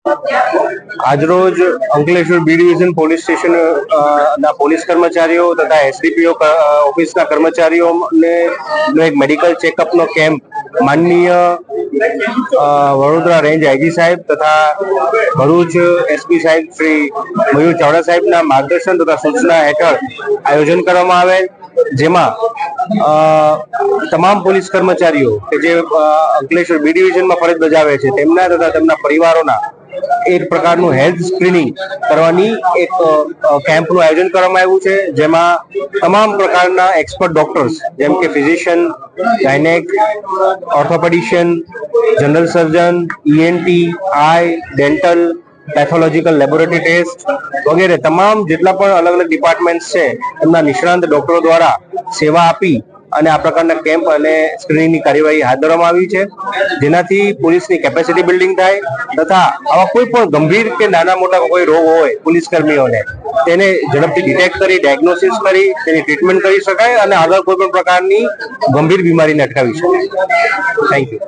આજરોજ Ankleshwar B division police station ના police કર્મચારીઓ તથા એસડીપીઓ ઓફિસના કર્મચારીઓને એક મેડિકલ ચેકઅપનો કેમ્પ માનનીય વડોદરા રેન્જ આઈજી સાહેબ તથા ભરૂચ એસપી સાહેબ શ્રી મયુર ચાવડા સાહેબના માર્ગદર્શન તથા સૂચના હેઠળ આયોજન કરવામાં આવેલ, જેમાં તમામ પોલીસ કર્મચારીઓ કે જે અંકલેશ્વર બી ડિવિઝનમાં ફરજ બજાવે છે તેમના તથા તેમના પરિવારોના એક પ્રકારનું હેલ્થ સ્ક્રીનિંગ કરવાની એક કેમ્પનું આયોજન કરવામાં આવ્યું છે, જેમાં તમામ પ્રકારના એક્સપર્ટ ડોક્ટર્સ જેમ કે physician, gynaec, orthopedician, general surgeon, ENT, eye, dental, pathological laboratory test વગેરે તમામ જેટલા પણ અલગ અલગ ડિપાર્ટમેન્ટ છે એમના નિષ્ણાંત ડોક્ટરો દ્વારા સેવા આપી અને આ પ્રકારના કેમ્પ અને સ્ક્રીનિંગની કાર્યવાહી હાથ ધરવામાં આવી છે, જેનાથી પોલીસની કેપેસિટી બિલ્ડિંગ થાય તથા આવા કોઈ પણ ગંભીર કે નાના મોટા કોઈ રોગ હોય પોલીસ કર્મીઓને તેને ઝડપથી ડિટેક્ટ કરી ડાયગ્નોસિસ કરી તેની ટ્રીટમેન્ટ કરી શકાય અને આગળ કોઈ પણ પ્રકારની ગંભીર બીમારીને અટકાવી શકાય. Thank you.